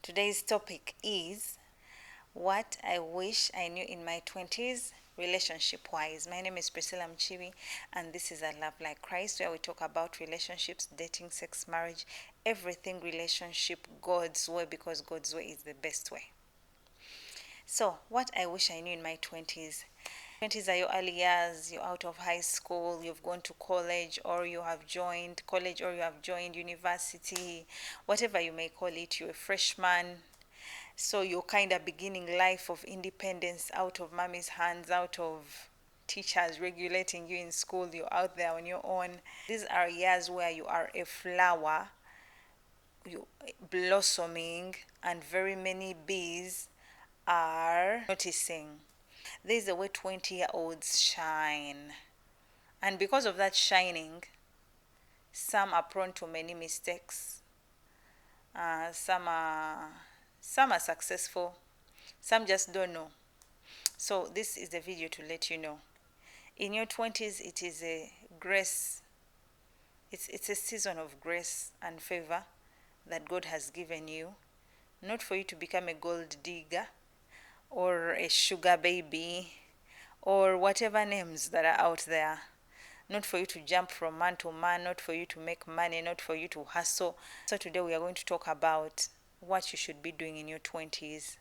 Today's topic is what I wish I knew in my 20s relationship wise. My name is Priscilla Mchibi, and this is A Love Like Christ, where we talk about relationships, dating, sex, marriage, everything relationship God's way, because God's way is the best way. So, what I wish I knew in my 20s. 20s are your early years, you're out of high school, you've gone to college, or you have joined college, or you have joined university, whatever you may call it, you're a freshman. So you're kind of beginning life of independence out of mommy's hands, out of teachers regulating you in school. You're out there on your own. These are years where you are a flower, you blossoming, and very many bees are noticing. This is the way 20-year-olds shine. And because of that shining, some are prone to many mistakes. Uh, some are some are successful. Some just don't know. So this is the video to let you know. In your 20s, it is a grace. It's a season of grace and favor that God has given you. Not for you to become a gold digger or a sugar baby or whatever names that are out there. Not for you to jump from man to man, not for you to make money, not for you to hustle. So today we are going to talk about what you should be doing in your 20s.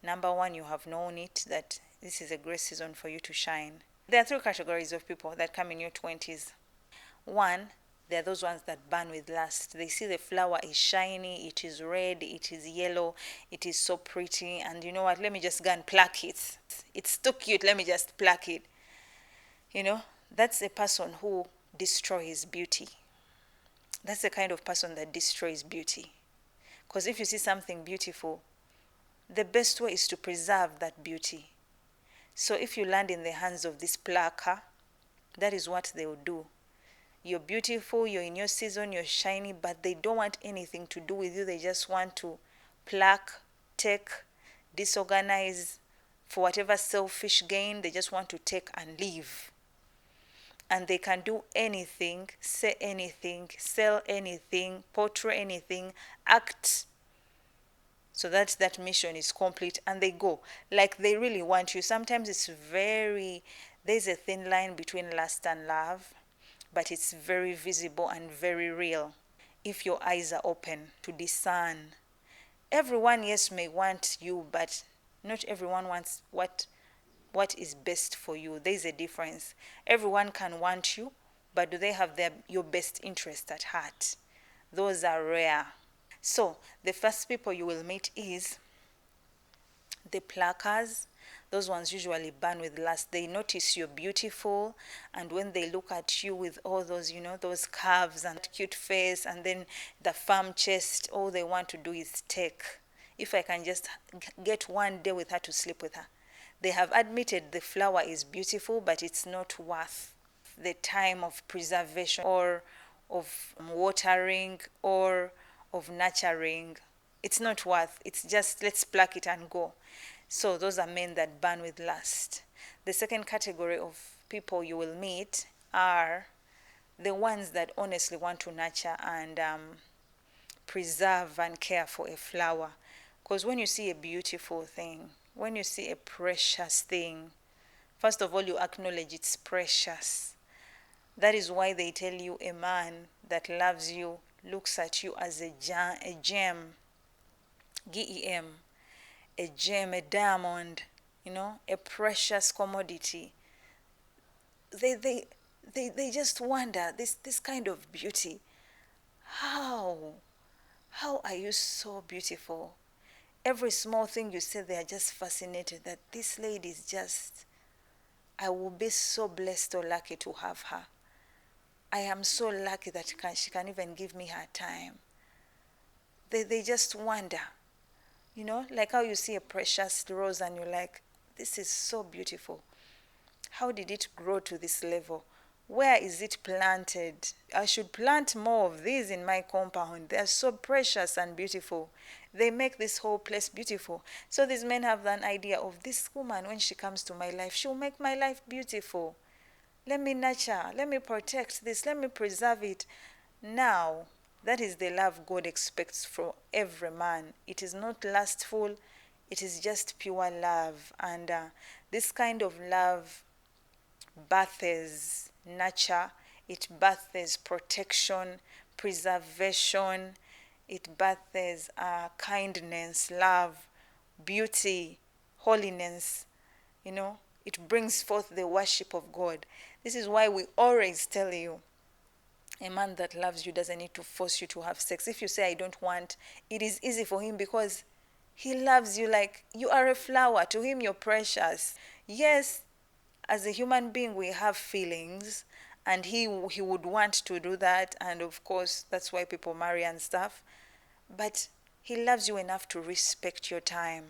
Number one, you have known it that this is a great season for you to shine. There are three categories of people that come in your 20s. One, there are those ones that burn with lust. They see the flower is shiny, it is red, it is yellow, it is so pretty, and you know what? Let me just go and pluck it. It's too cute, let me just pluck it. You know, that's a person who destroys beauty. That's the kind of person that destroys beauty. Because if you see something beautiful, the best way is to preserve that beauty. So if you land in the hands of this plucker, that is what they will do. You're beautiful, you're in your season, you're shiny, but they don't want anything to do with you. They just want to pluck, take, disorganize for whatever selfish gain. They just want to take and leave. And they can do anything, say anything, sell anything, portray anything, act so that that mission is complete, and they go like they really want you. Sometimes there's a thin line between lust and love, but it's very visible and very real if your eyes are open to discern. Everyone, yes, may want you, but not everyone wants what is best for you. There's a difference. Everyone can want you, but do they have your best interest at heart? Those are rare. So the first people you will meet is the pluckers. Those ones usually burn with lust. They notice you're beautiful, and when they look at you with all those, those curves and cute face, and then the firm chest, all they want to do is take. If I can just get one day with her to sleep with her. They have admitted the flower is beautiful, but it's not worth the time of preservation or of watering or of nurturing. It's not worth. It's just let's pluck it and go. So those are men that burn with lust. The second category of people you will meet are the ones that honestly want to nurture and preserve and care for a flower. Because when you see a beautiful thing, when you see a precious thing, first of all, you acknowledge it's precious. That is why they tell you a man that loves you looks at you as a gem, GEM, a gem, a diamond, a precious commodity. They just wonder this kind of beauty. How? How are you so beautiful? Every small thing you say, they are just fascinated that this lady is just, I will be so blessed or lucky to have her. I am so lucky that she can even give me her time. They just wonder, like how you see a precious rose and you're like, this is so beautiful. How did it grow to this level? Where is it planted? I should plant more of these in my compound. They are so precious and beautiful. They make this whole place beautiful. So these men have an idea of this woman, when she comes to my life, she'll make my life beautiful. Let me nurture, let me protect this, let me preserve it. Now, That is the love God expects from every man. It is not lustful, it is just pure love. And this kind of love births nurture, it births protection, preservation, it births kindness, love, beauty, holiness. You know, it brings forth the worship of God. This is why we always tell you a man that loves you doesn't need to force you to have sex. If you say, I don't want, it is easy for him because he loves you like you are a flower. To him, you're precious. Yes, as a human being, we have feelings, and he would want to do that. And of course, that's why people marry and stuff. But he loves you enough to respect your time.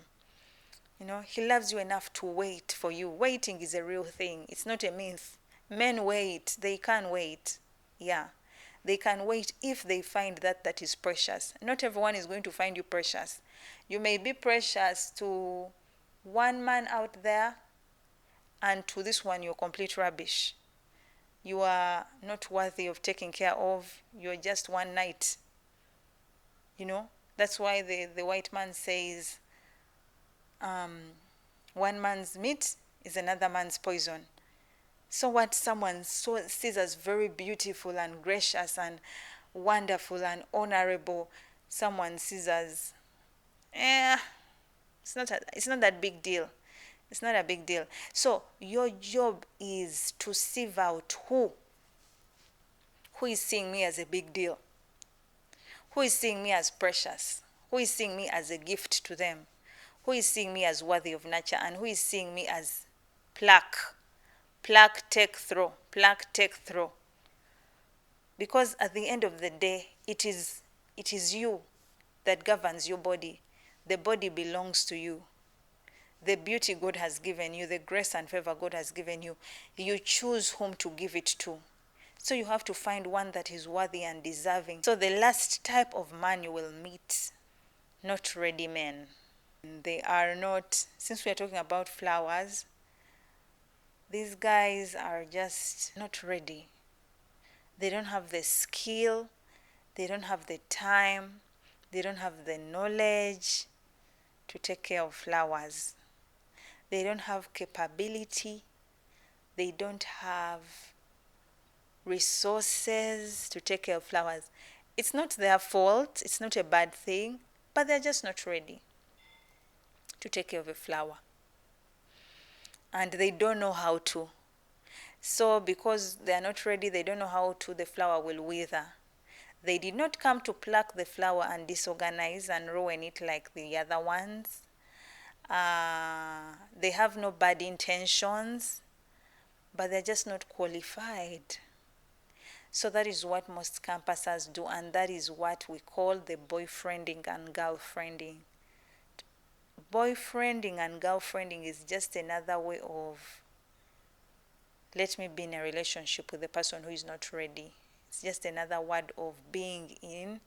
You know, he loves you enough to wait for you. Waiting is a real thing. It's not a myth. Men wait. They can wait. Yeah. They can wait if they find that is precious. Not everyone is going to find you precious. You may be precious to one man out there, and to this one you're complete rubbish. You are not worthy of taking care of. You're just one night. You know? That's why the white man says, one man's meat is another man's poison. So what someone sees as very beautiful and gracious and wonderful and honorable, someone sees as, it's not that big deal. It's not a big deal. So your job is to sieve out who is seeing me as a big deal, who is seeing me as precious, who is seeing me as a gift to them, who is seeing me as worthy of nurture, and who is seeing me as pluck, take, throw. Because at the end of the day, it is you that governs your body. The body belongs to you. The beauty God has given you, the grace and favor God has given you, you choose whom to give it to. So you have to find one that is worthy and deserving. So the last type of man you will meet, not ready men. They are not, since we are talking about flowers, these guys are just not ready. They don't have the skill, they don't have the time, they don't have the knowledge to take care of flowers. They don't have capability, they don't have resources to take care of flowers. It's not their fault, it's not a bad thing, but they're just not ready to take care of a flower. And they don't know how to. So because they are not ready, they don't know how to, the flower will wither. They did not come to pluck the flower and disorganize and ruin it like the other ones. They have no bad intentions, but they're just not qualified. So that is what most campusers do, and that is what we call the boyfriending and girlfriending. Boyfriending and girlfriending is just another way of, let me be in a relationship with the person who is not ready. It's just another word of being in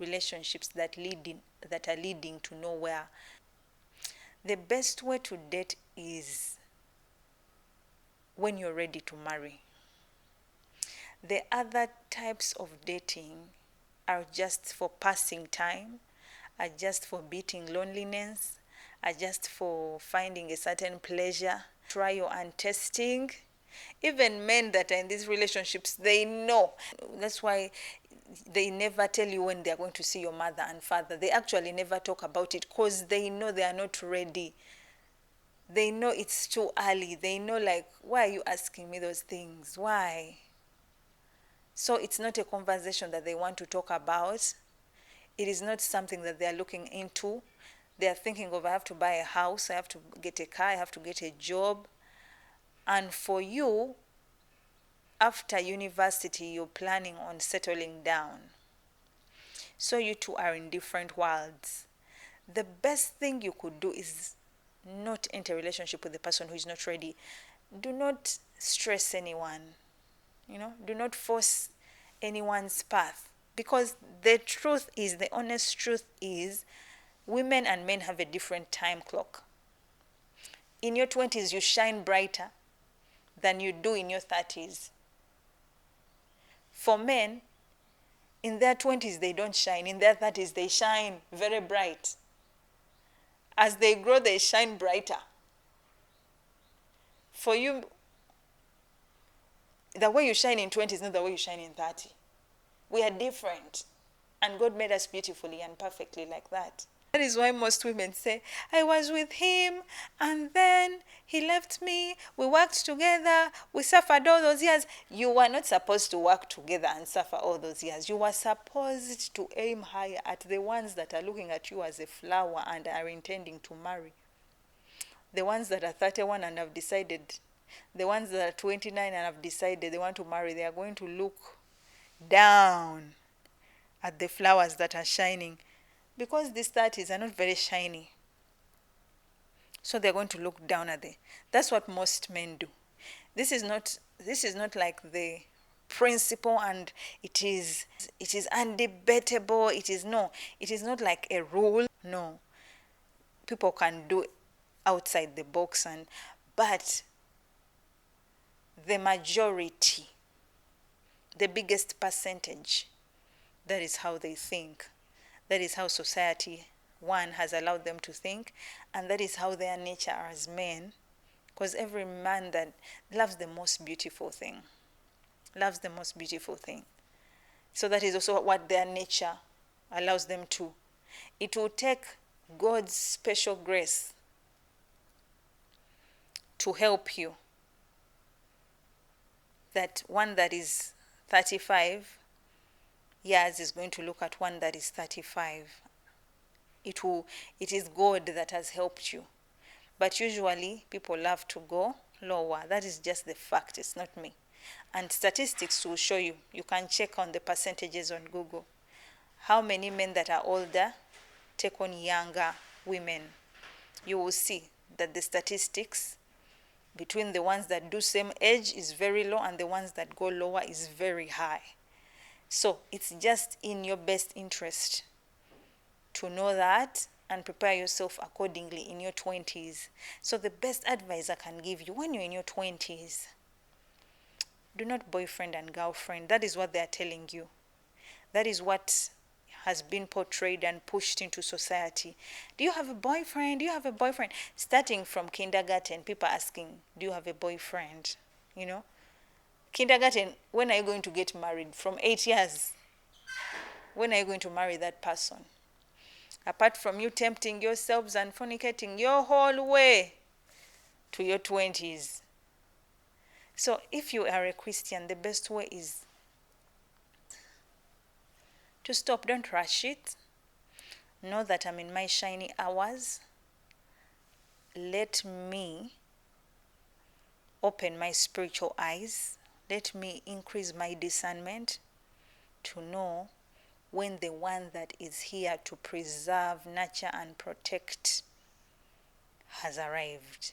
relationships that are leading to nowhere. The best way to date is when you're ready to marry. The other types of dating are just for passing time, are just for beating loneliness, are just for finding a certain pleasure, trial and testing. Even men that are in these relationships, they know. That's why they never tell you when they are going to see your mother and father. They actually never talk about it because they know they are not ready. They know it's too early. They know, like, why are you asking me those things? Why? So it's not a conversation that they want to talk about. It is not something that they are looking into. They are thinking of, I have to buy a house, I have to get a car, I have to get a job. And for you, after university, you're planning on settling down. So you two are in different worlds. The best thing you could do is not enter a relationship with the person who is not ready. Do not stress anyone. Do not force anyone's path. Because the honest truth is, women and men have a different time clock. In your 20s, you shine brighter than you do in your 30s. For men, In their 20s, they don't shine. In their 30s, they shine very bright. As they grow, they shine brighter. For you, the way you shine in 20 is not the way you shine in 30. We are different. And God made us beautifully and perfectly like that. That is why most women say, I was with him and then he left me. We worked together. We suffered all those years. You were not supposed to work together and suffer all those years. You were supposed to aim higher at the ones that are looking at you as a flower and are intending to marry. The ones that are 31 and have decided, the ones that are 29 and have decided they want to marry, they are going to look down at the flowers that are shining, because these 30s are not very shiny. So they're going to look down at them. That's what most men do. This is not like the principle, and it is undebatable. It is not like a rule. No. People can do outside the box, but the majority, the biggest percentage, that is how they think. That is how society, one, has allowed them to think, and that is how their nature as men, because every man that loves the most beautiful thing, loves the most beautiful thing. So that is also what their nature allows them to. It will take God's special grace to help you. That one that is 35 years is going to look at one that is 35. It is God that has helped you. But usually people love to go lower. That is just the fact. It's not me. And statistics will show you. You can check on the percentages on Google. How many men that are older take on younger women? You will see that the statistics between the ones that do same age is very low, and the ones that go lower is very high. So it's just in your best interest to know that and prepare yourself accordingly in your 20s. So the best advice I can give you, when you're in your 20s, do not boyfriend and girlfriend. That is what they are telling you. That is what has been portrayed and pushed into society. Do you have a boyfriend? Do you have a boyfriend? Starting from kindergarten, people asking, do you have a boyfriend? You know? Kindergarten, when are you going to get married? From 8 years. When are you going to marry that person? Apart from you tempting yourselves and fornicating your whole way to your 20s. So if you are a Christian, the best way is to stop. Don't rush it. Know that I'm in my shiny hours. Let me open my spiritual eyes. Let me increase my discernment to know when the one that is here to preserve, nurture, and protect has arrived.